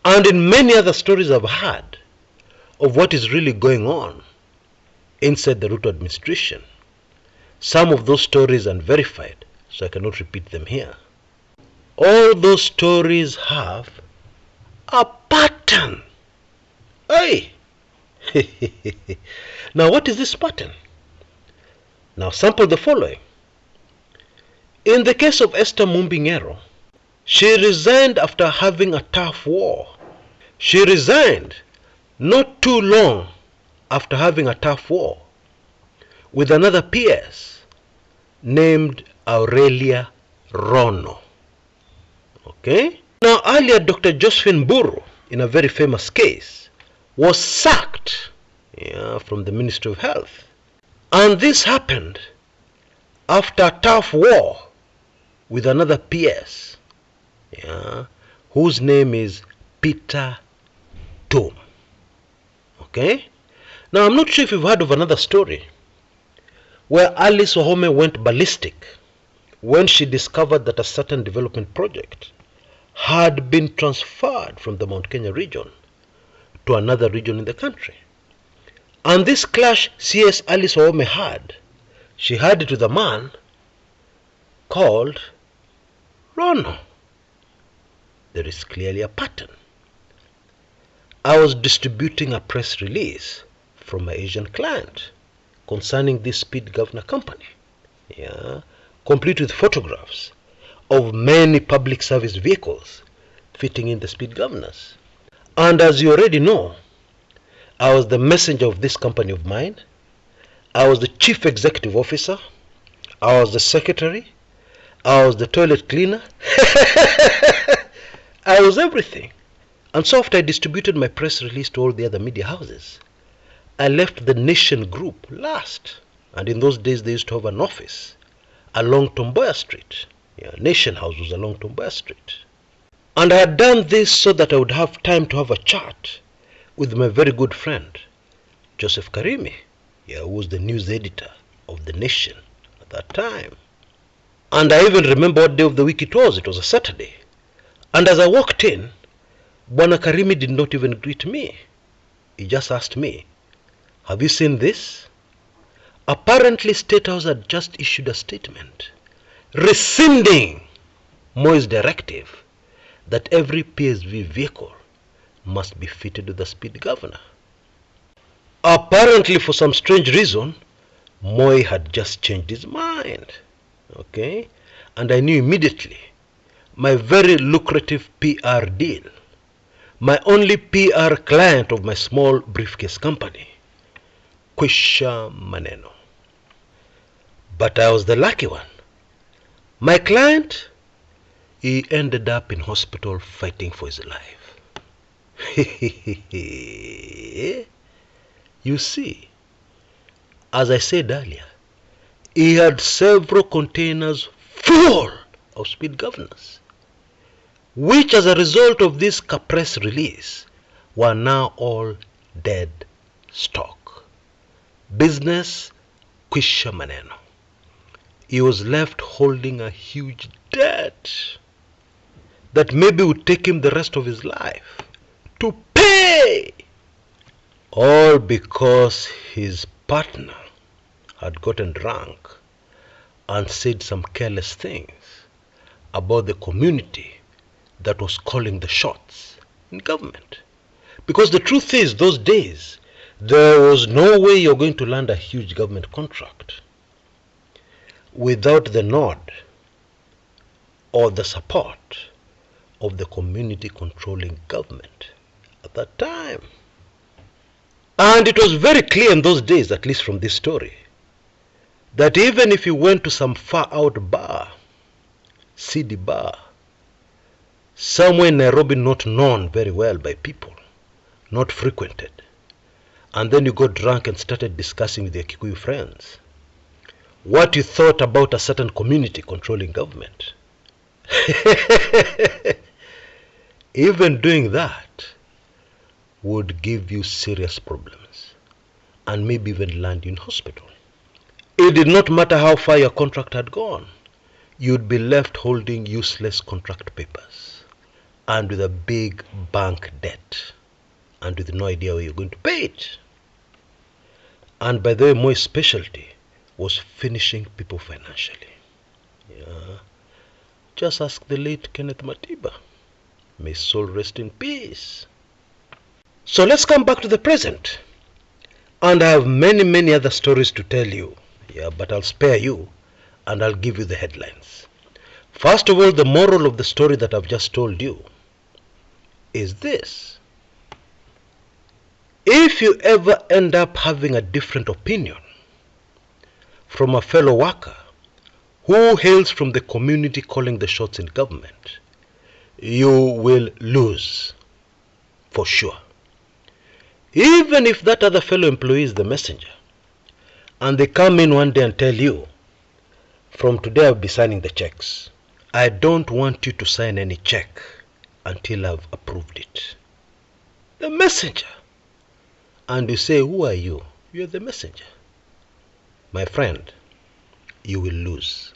And in many other stories I've heard of what is really going on inside the Ruto administration. Some of those stories are unverified, so I cannot repeat them here. All those stories have a pattern. Hey! Now what is this pattern? Now sample the following. In the case of Esther Mumbingero, she resigned after having a tough war. She resigned not too long after having a tough war with another PS named Aurelia Rono. Okay? Now earlier Dr. Josephine Buru, in a very famous case, was sacked from the Ministry of Health. And this happened after a tough war with another PS, whose name is Peter Tom. Okay? Now I'm not sure if you've heard of another story where Alice Wahome went ballistic when she discovered that a certain development project had been transferred from the Mount Kenya region to another region in the country. And this clash CS Alice Wahome had, she had it with a man called Rono. There is clearly a pattern. I was distributing a press release from my Asian client concerning this speed governor company, complete with photographs of many public service vehicles fitting in the speed governors. And as you already know, I was the messenger of this company of mine. I was the chief executive officer. I was the secretary. I was the toilet cleaner. I was everything. And so after I distributed my press release to all the other media houses, I left the Nation Group last. And in those days they used to have an office along Tomboya Street. Nation House was along Tomboya Street. And I had done this so that I would have time to have a chat with my very good friend, Joseph Karimi, who was the news editor of The Nation at that time. And I even remember what day of the week it was. It was a Saturday. And as I walked in, Bwana Karimi did not even greet me. He just asked me, "Have you seen this?" Apparently, State House had just issued a statement rescinding Moi's directive that every PSV vehicle must be fitted with a speed governor. Apparently, for some strange reason, Moi had just changed his mind. Okay? And I knew immediately my very lucrative PR deal, my only PR client of my small briefcase company, Kwisha Maneno. But I was the lucky one. My client, he ended up in hospital fighting for his life. You see, as I said earlier, he had several containers full of speed governors, which as a result of this press release were now all dead stock. Business Kwisha Maneno. He was left holding a huge debt that maybe would take him the rest of his life to pay. All because his partner had gotten drunk and said some careless things about the community that was calling the shots in government. Because the truth is, those days, there was no way you're going to land a huge government contract without the nod or the support of the community controlling government at that time. And it was very clear in those days, at least from this story, that even if you went to some far out bar, seedy bar, somewhere in Nairobi not known very well by people, not frequented, and then you got drunk and started discussing with your Kikuyu friends what you thought about a certain community controlling government. Even doing that would give you serious problems and maybe even land you in hospital. It did not matter how far your contract had gone. You'd be left holding useless contract papers. and with a big bank debt and with no idea where you're going to pay it. And by the way, Moi's specialty was finishing people financially. Yeah. Just ask the late Kenneth Matiba. May his soul rest in peace. So let's come back to the present. And I have many other stories to tell you. Yeah, but I'll spare you and I'll give you the headlines. First of all, the moral of the story that I've just told you is this. If you ever end up having a different opinion from a fellow worker who hails from the community calling the shots in government, you will lose, for sure. Even if that other fellow employee is the messenger, and they come in one day and tell you, from today I'll be signing the checks. I don't want you to sign any check until I've approved it. The messenger. And you say, who are you? You're the messenger. My friend, you will lose.